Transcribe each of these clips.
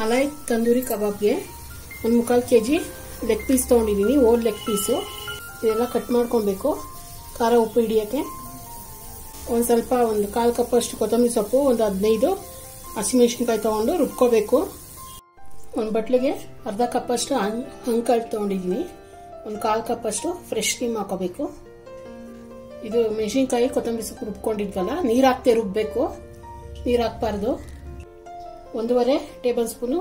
ಮಲಾಯ್ ತಂದೂರಿ ಕಬಾಬ್ಗೆ ಒಂದು 3/4 kg leg piece ತೊಗೊಂಡಿದ್ದೀನಿ, ಓಲ್ leg piece. ಇದೆಲ್ಲ ಕಟ್ ಮಾಡ್ಕೊಬೇಕು ಖಾರ ಉಪ್ಪು ಹಿಡಿಯೋಕ್ಕೆ. ಒಂದು ಸ್ವಲ್ಪ ಒಂದು 1/4 ಕಪ್ ಅಷ್ಟು ಕೊತ್ತಂಬರಿ ಸೊಪ್ಪು, ಒಂದು 15 ಹಸಿಮೆಣಸಿನ್ಕಾಯಿ ತೊಗೊಂಡು ರುಬ್ಕೋಬೇಕು. ಒಂದು ಬಟ್ಲಿಗೆ ಅರ್ಧ ಕಪ್ ಅಷ್ಟು ಹಂಕಾಳು ತೊಗೊಂಡಿದ್ದೀನಿ. ಒಂದು 1/4 ಕಪ್ ಅಷ್ಟು ಫ್ರೆಶ್ ಕ್ರೀಮ್ ಹಾಕೋಬೇಕು. ಇದು ಮೆಣಸಿನ್ಕಾಯಿ ಕೊತ್ತಂಬರಿ ಸೊಪ್ಪು ರುಬ್ಕೊಂಡಿದ್ವಲ್ಲ, ನೀರು ಹಾಕ್ತೆ ರುಬ್ಬೇಕು, ನೀರು ಹಾಕ್ಬಾರ್ದು. 1.5 ಟೇಬಲ್ ಸ್ಪೂನು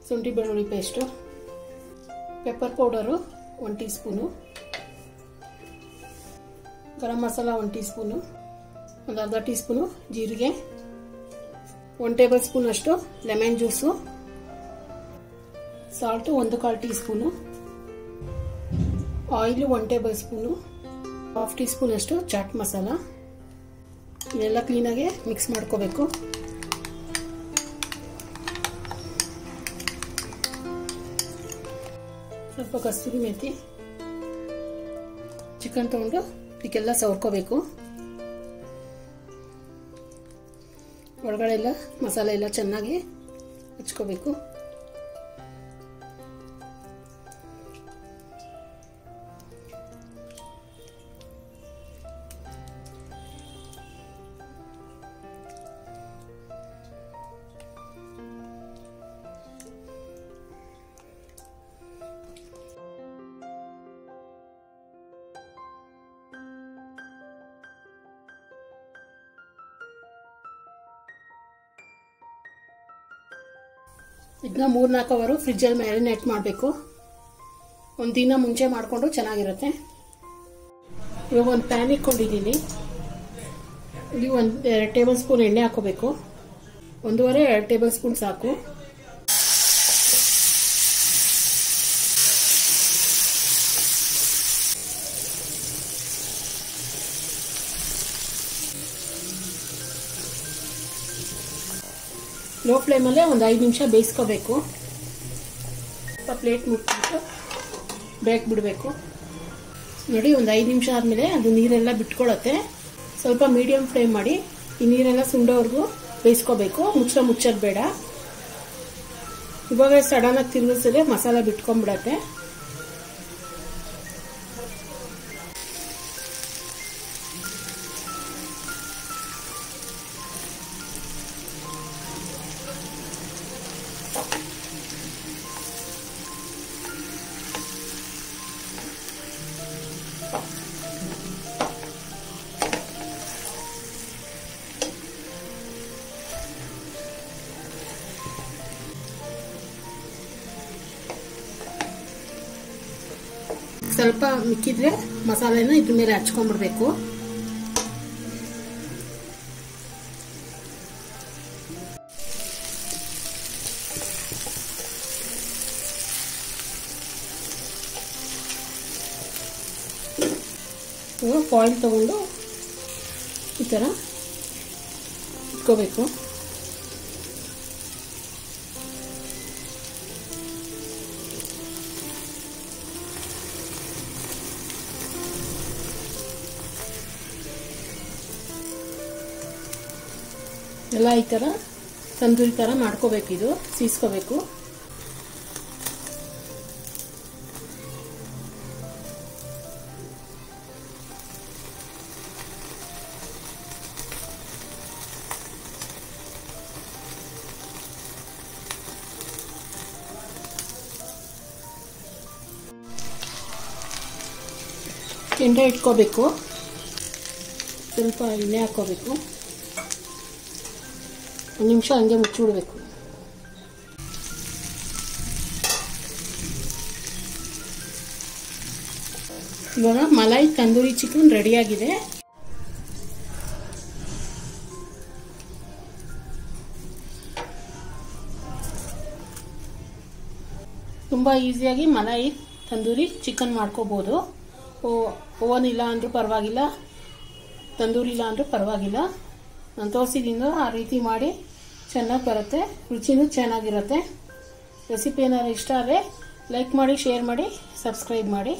ಶುಂಠಿ ಬೆಳ್ಳುಳ್ಳಿ paste, pepper powder 1 teaspoon, garam masala 1 teaspoon, ಒಂದು ಅರ್ಧ ಟೀ ಸ್ಪೂನು ಜೀರಿಗೆ, 1 ಟೇಬಲ್ ಸ್ಪೂನ್ ಅಷ್ಟು lemon juice, salt 1/4 teaspoon, oil 1 tablespoon, 1/2 teaspoon ಅಷ್ಟು ಚಾಟ್ ಮಸಾಲ. ಇದೆಲ್ಲ ಕ್ಲೀನಾಗಿ ಮಿಕ್ಸ್ ಮಾಡ್ಕೋಬೇಕು. ಸ್ವಲ್ಪ ಕಸ್ತೂರಿ ಮೆಥಿ, ಚಿಕನ್ ತಗೊಂಡು ಇದಕ್ಕೆಲ್ಲ ಸವರ್ಕೋಬೇಕು. ಒಳಗಡೆ ಎಲ್ಲ ಮಸಾಲೆ ಎಲ್ಲ ಚೆನ್ನಾಗಿ ಹಚ್ಕೋಬೇಕು. ಇದನ್ನ 3-4 ಅವರು ಫ್ರಿಜ್ಜಲ್ಲಿ ಮ್ಯಾರಿನೇಟ್ ಮಾಡಬೇಕು. ಒಂದು ದಿನ ಮುಂಚೆ ಮಾಡಿಕೊಂಡು ಚೆನ್ನಾಗಿರುತ್ತೆ. ಇವಾಗ ಒಂದು ಪ್ಯಾನ್ ಇಟ್ಕೊಂಡಿದ್ದೀನಿ. ಇಲ್ಲಿ 1-2 ಟೇಬಲ್ ಸ್ಪೂನ್ ಎಣ್ಣೆ ಹಾಕೋಬೇಕು. 1.5-2 ಟೇಬಲ್ ಸ್ಪೂನ್ ಸಾಕು. ಲೋ ಫ್ಲೇಮಲ್ಲೇ ಒಂದು 5 ನಿಮಿಷ ಬೇಯಿಸ್ಕೋಬೇಕು. ಸ್ವಲ್ಪ ಪ್ಲೇಟ್ ಮುಟ್ಬಿಟ್ಟು ಬೇಕ್ ಬಿಡಬೇಕು. ನೋಡಿ, ಒಂದು 5 ನಿಮಿಷ ಆದಮೇಲೆ ಅದು ನೀರೆಲ್ಲ ಬಿಟ್ಕೊಳ್ಳುತ್ತೆ. ಸ್ವಲ್ಪ ಮೀಡಿಯಂ ಫ್ಲೇಮ್ ಮಾಡಿ ಈ ನೀರೆಲ್ಲ ಸುಂಡೋವರೆಗೂ ಬೇಯಿಸ್ಕೋಬೇಕು. ಮುಚ್ಚೋದು ಬೇಡ. ಇವಾಗ ಸಡನ್ನಾಗಿ ತಿರುಗಿಸಿದ್ರೆ ಮಸಾಲ ಬಿಟ್ಕೊಂಡ್ಬಿಡತ್ತೆ. ಸ್ವಲ್ಪ ಮಿಕ್ಕಿದ್ರೆ ಮಸಾಲೆನ ಇದ್ರ ಮೇಲೆ ಹಚ್ಕೊಂಡ್ಬಿಡ್ಬೇಕು. ಫಾಯಿಲ್ ತಗೊಂಡು ಈ ತರ ಇಟ್ಕೋಬೇಕು. ಎಲ್ಲ ಈ ತರ ತಂದೂರಿ ತರ ಮಾಡ್ಕೋಬೇಕು. ಇದು ಸೀಸ್ಕೋಬೇಕು. ಕೆಂಡ ಇಟ್ಕೋಬೇಕು. ಸ್ವಲ್ಪ ಎಣ್ಣೆ ಹಾಕೋಬೇಕು. 1 ನಿಮಿಷ ಹಂಗೆ ಮುಚ್ಚಿಬಿಡ್ಬೇಕು. ಇವಾಗ ಮಲಾಯ್ ತಂದೂರಿ ಚಿಕನ್ ರೆಡಿಯಾಗಿದೆ. ತುಂಬ ಈಸಿಯಾಗಿ ಮಲಾಯ್ ತಂದೂರಿ ಚಿಕನ್ ಮಾಡ್ಕೋಬೋದು. ಓವನ್ ಇಲ್ಲ ಅಂದ್ರೂ ಪರವಾಗಿಲ್ಲ, ತಂದೂರಿ ಇಲ್ಲ ಅಂದ್ರೂ ಪರವಾಗಿಲ್ಲ. ನಾನು ತೋರಿಸಿದ್ದೀನಿ ಆ ರೀತಿ ಮಾಡಿ ಚೆನ್ನಾಗಿ ಬರುತ್ತೆ. ರುಚಿನೂ ಚೆನ್ನಾಗಿರುತ್ತೆ. ರೆಸಿಪಿ ಏನಾದ್ರು ಇಷ್ಟ ಆದರೆ ಲೈಕ್ ಮಾಡಿ, ಶೇರ್ ಮಾಡಿ, ಸಬ್ಸ್ಕ್ರೈಬ್ ಮಾಡಿ.